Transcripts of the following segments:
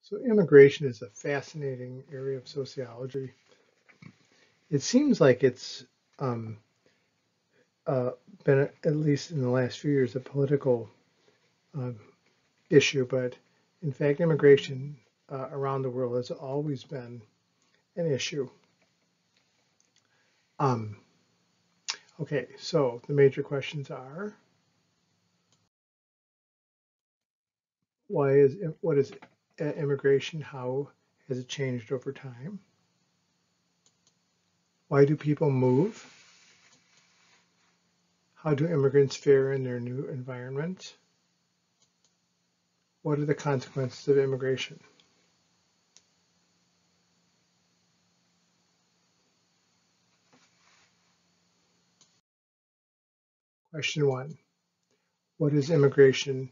So immigration is a fascinating area of sociology. It seems like it's um, uh, been, at least in the last few years, a political um, issue, but in fact, immigration around the world has always been an issue. Um, okay, so the major questions are: what is immigration? How has it changed over time? Why do people move? How do immigrants fare in their new environment? What are the consequences of immigration? Question one: what is immigration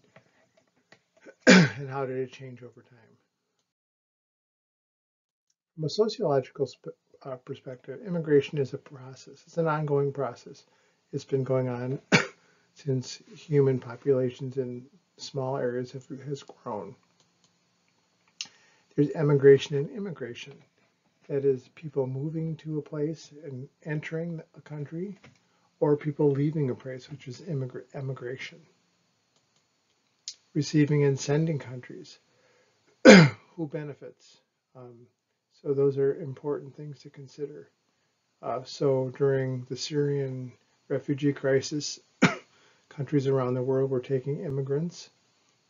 and how did it change over time? From a sociological perspective, immigration is a process. It's an ongoing process. It's been going on since human populations in small areas has grown. There's emigration and immigration. That is, people moving to a place and entering a country, or people leaving a place, which is emigration. Receiving and sending countries. Who benefits? Um, so those are important things to consider. So during the Syrian refugee crisis, countries around the world were taking immigrants,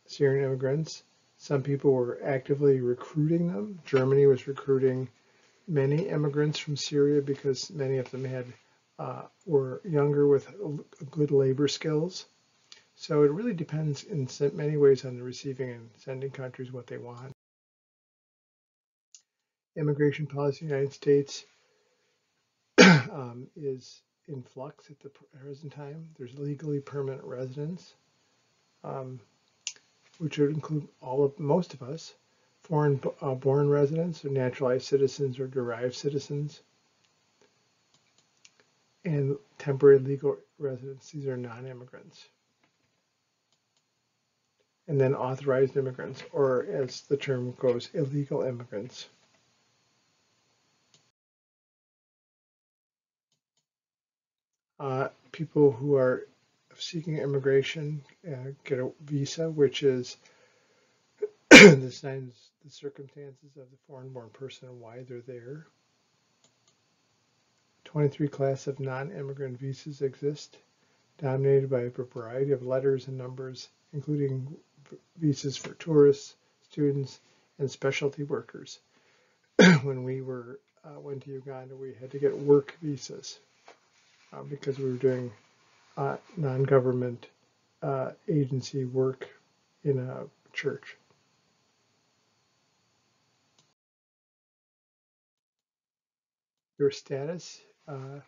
Syrian immigrants. Some people were actively recruiting them. Germany was recruiting many immigrants from Syria because many of them were younger with good labor skills. So it really depends in many ways on the receiving and sending countries what they want. Immigration policy in the United States is in flux at the present time. There's legally permanent residents, um, which would include most of us, foreign born residents or naturalized citizens or derived citizens, and temporary legal residents. These are non-immigrants. And then authorized immigrants, or as the term goes, illegal immigrants. People who are seeking immigration get a visa, which is the circumstances of the foreign-born person and why they're there. 23 classes of non-immigrant visas exist, dominated by a variety of letters and numbers, including visas for tourists, students, and specialty workers. When we went to Uganda, we had to get work visas because we were doing non-government agency work in a church. Your status can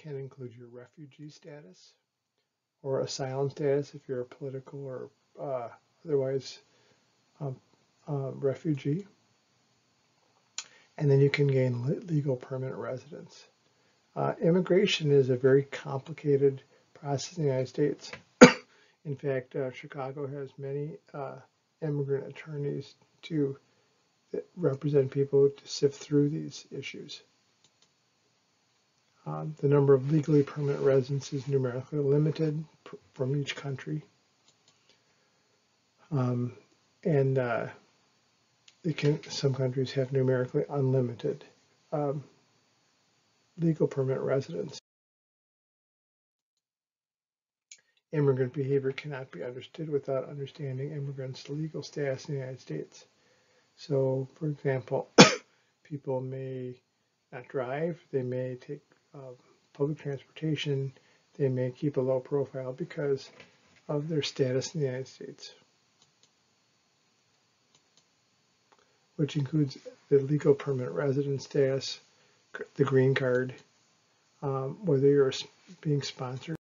include your refugee status or asylum status if you're a political or otherwise refugee. And then you can gain legal permanent residence. Immigration is a very complicated process in the United States. In fact, Chicago has many immigrant attorneys that represent people to sift through these issues. The number of legally permanent residents is numerically limited from each country. And some countries have numerically unlimited legal permanent residents. Immigrant behavior cannot be understood without understanding immigrants' legal status in the United States. So, for example, people may not drive, they may take public transportation, they may keep a low profile because of their status in the United States, which includes the legal permanent resident status, the green card, whether you're being sponsored.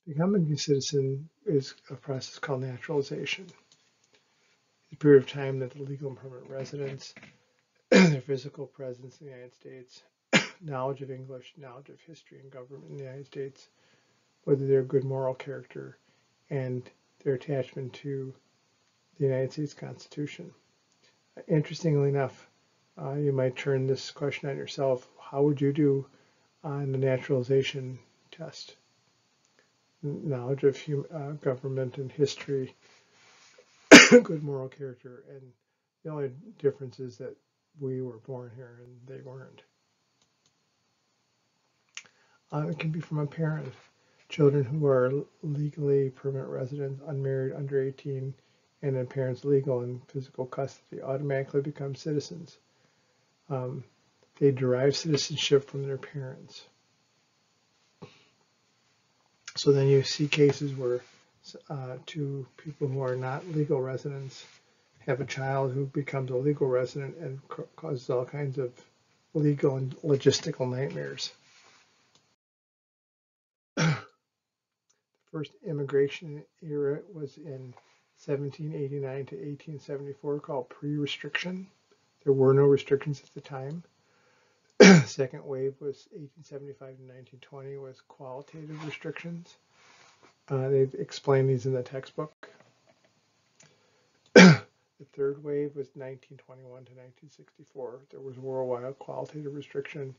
Becoming a citizen is a process called naturalization. The period of time that the legal and permanent residents, their physical presence in the United States, knowledge of English, knowledge of history and government in the United States, whether they're good moral character, and their attachment to the United States Constitution. Interestingly enough, you might turn this question on yourself. How would you do on the naturalization test? Knowledge of government and history, good moral character, and the only difference is that we were born here and they weren't. It can be from a parent. Children who are legally permanent residents, unmarried, under 18, and in parents' legal and physical custody automatically become citizens. They derive citizenship from their parents. So then you see cases where two people who are not legal residents have a child who becomes a legal resident and causes all kinds of legal and logistical nightmares. First immigration era was in 1789 to 1874, called pre-restriction. There were no restrictions at the time. Second wave was 1875 to 1920, was qualitative restrictions. They've explained these in the textbook. The third wave was 1921 to 1964. There was worldwide qualitative restriction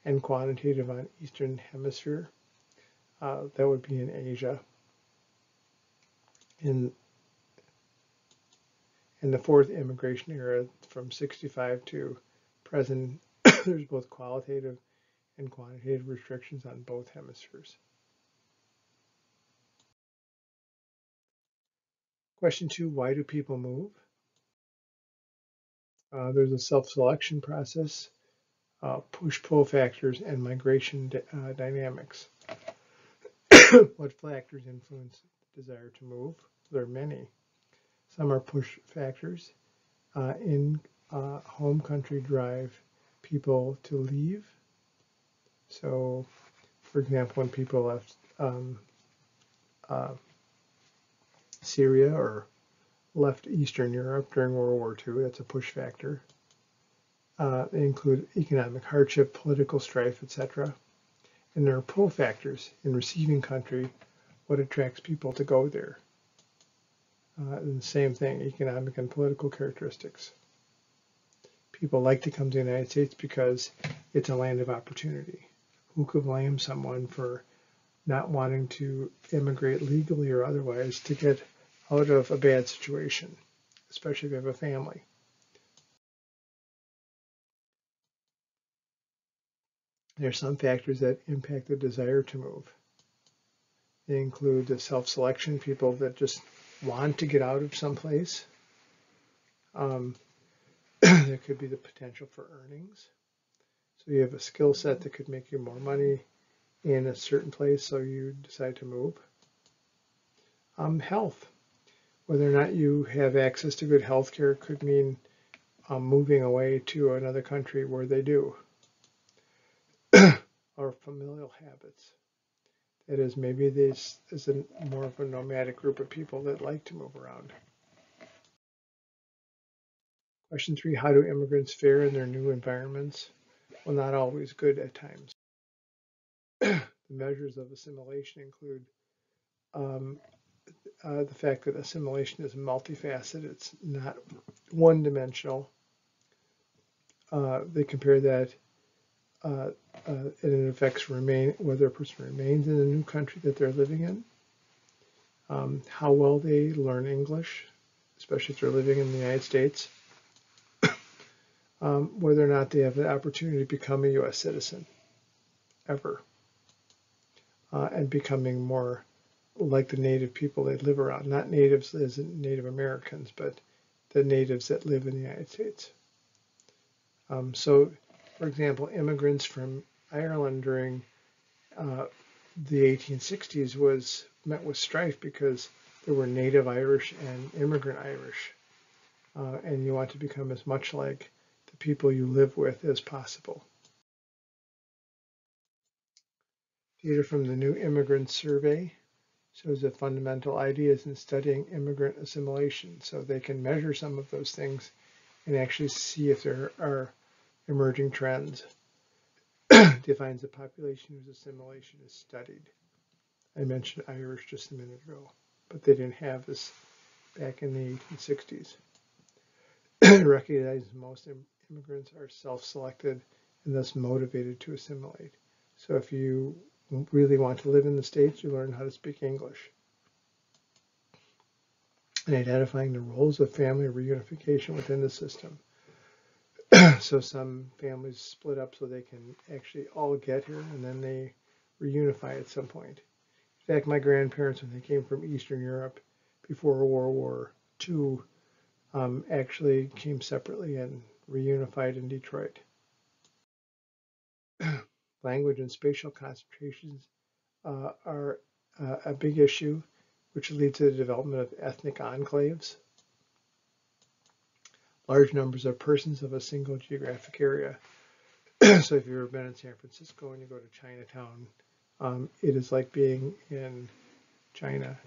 and quantitative on Eastern Hemisphere. That would be in Asia. In the fourth immigration era, from 65 to present, there's both qualitative and quantitative restrictions on both hemispheres. Question 2, why do people move? There's a self-selection process, push-pull factors, and migration dynamics. What factors influence the desire to move? There are many. Some are push factors. In home country drive people to leave. So, for example, when people left Syria or left Eastern Europe during World War II, that's a push factor. They include economic hardship, political strife, etc. And there are pull factors in receiving country, what attracts people to go there. And the same thing, economic and political characteristics. People like to come to the United States because it's a land of opportunity. Who could blame someone for not wanting to immigrate legally or otherwise to get out of a bad situation, especially if you have a family? There are some factors that impact the desire to move. They include the self-selection, people that just want to get out of someplace. There could be the potential for earnings. So you have a skill set that could make you more money in a certain place, so you decide to move. Health. Whether or not you have access to good health care could mean moving away to another country where they do. Or familial habits. That is, maybe this is more of a nomadic group of people that like to move around. Question 3, how do immigrants fare in their new environments? Well, not always good at times. The measures of assimilation include the fact that assimilation is multifaceted. It's not one-dimensional. They compare that and it affects whether a person remains in the new country that they're living in, how well they learn English, especially if they're living in the United States, whether or not they have the opportunity to become a U.S. citizen ever, and becoming more like the native people they live around. Not natives as in Native Americans, but the natives that live in the United States. So, for example, immigrants from Ireland during the 1860s was met with strife because there were native Irish and immigrant Irish. And you want to become as much like the people you live with as possible. Data from the New Immigrant Survey shows that fundamental ideas in studying immigrant assimilation. So they can measure some of those things and actually see if there are emerging trends. Defines the population whose assimilation is studied. I mentioned Irish just a minute ago, but they didn't have this back in the 1860s. It recognizes most immigrants are self-selected and thus motivated to assimilate. So if you really want to live in the States, you learn how to speak English. And identifying the roles of family reunification within the system. So some families split up so they can actually all get here, and then they reunify at some point. In fact, my grandparents, when they came from Eastern Europe before World War II, actually came separately and reunified in Detroit. Language and spatial concentrations are a big issue, which leads to the development of ethnic enclaves. Large numbers of persons of a single geographic area. So if you've ever been in San Francisco and you go to Chinatown, it is like being in China.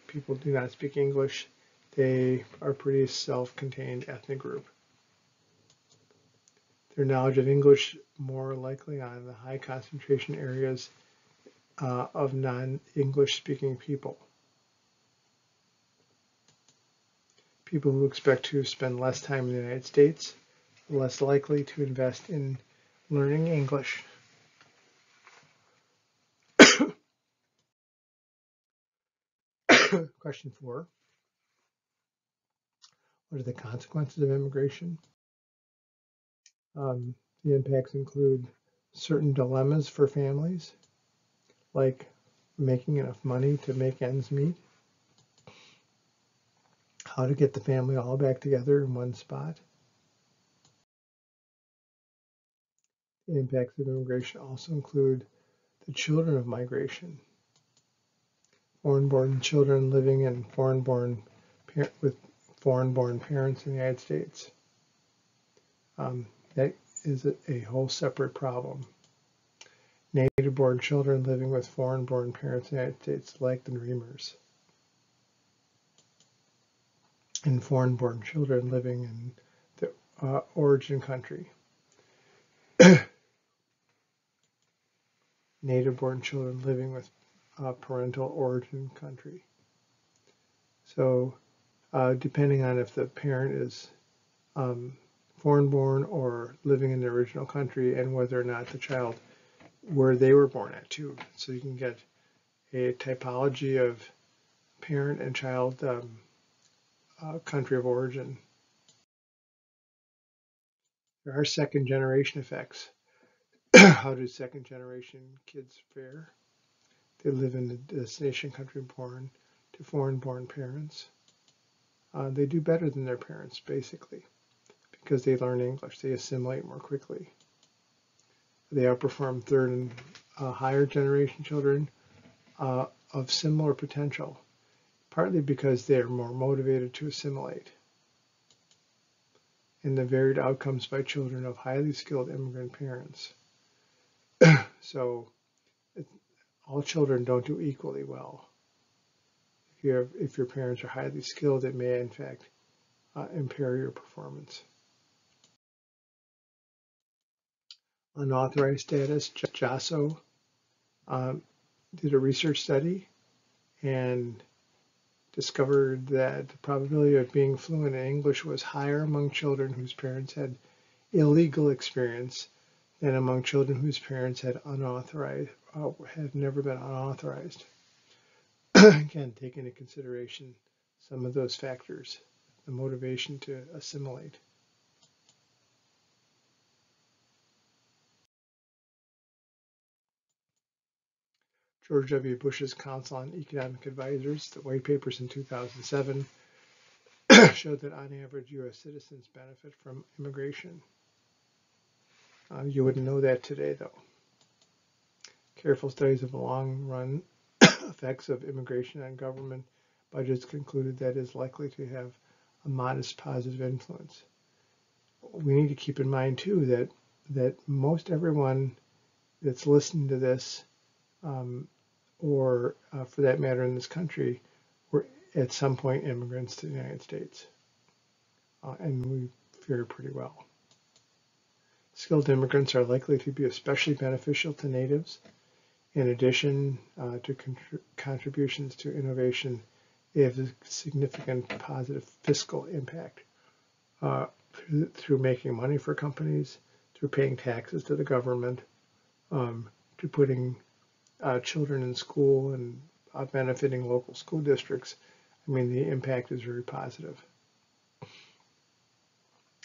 People do not speak English. They are a pretty self-contained ethnic group. Their knowledge of English more likely on the high concentration areas of non-English speaking people. People who expect to spend less time in the United States are less likely to invest in learning English. Question 4. What are the consequences of immigration? The impacts include certain dilemmas for families, like making enough money to make ends meet, how to get the family all back together in one spot. The impacts of immigration also include the children of migration, foreign-born children living in with foreign-born parents in the United States. That is a whole separate problem. Native-born children living with foreign-born parents in the United States, like the Dreamers. And foreign-born children living in the origin country. Native-born children living with parental origin country. So depending on if the parent is foreign-born or living in the original country, and whether or not the child, where they were born at too. So you can get a typology of parent and child country of origin. There are second generation effects. How do second generation kids fare? They live in the destination country born to foreign-born parents. They do better than their parents, basically, because they learn English. They assimilate more quickly. They outperform third and higher generation children of similar potential, partly because they are more motivated to assimilate. And the varied outcomes by children of highly skilled immigrant parents. So all children don't do equally well. If your parents are highly skilled, it may in fact impair your performance. Unauthorized status, JASO did a research study and discovered that the probability of being fluent in English was higher among children whose parents had illegal experience than among children whose parents had never been unauthorized. Again, take into consideration some of those factors, the motivation to assimilate. George W. Bush's Council on Economic Advisors, the white papers in 2007, showed that on average U.S. citizens benefit from immigration. You wouldn't know that today, though. Careful studies of the long-run effects of immigration on government budgets concluded that it is likely to have a modest positive influence. We need to keep in mind, too, that most everyone that's listening to this, or for that matter in this country, were at some point immigrants to the United States. And we fare pretty well. Skilled immigrants are likely to be especially beneficial to natives. In addition to contributions to innovation, they have a significant positive fiscal impact through making money for companies, through paying taxes to the government, to putting children in school and benefiting local school districts. I mean, the impact is very positive.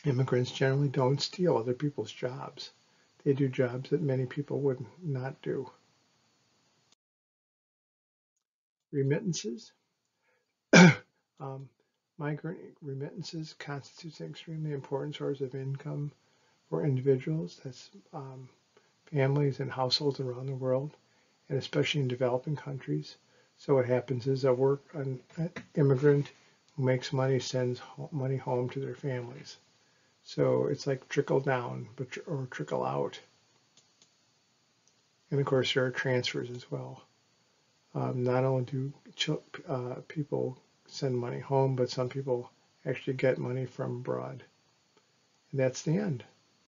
Immigrants generally don't steal other people's jobs. They do jobs that many people would not do. Remittances. Migrant remittances constitutes an extremely important source of income for individuals. That's families and households around the world, and especially in developing countries. So what happens is an immigrant who makes money sends money home to their families. So it's like trickle down, or trickle out. And of course, there are transfers as well. Not only do people send money home, but some people actually get money from abroad. And that's the end.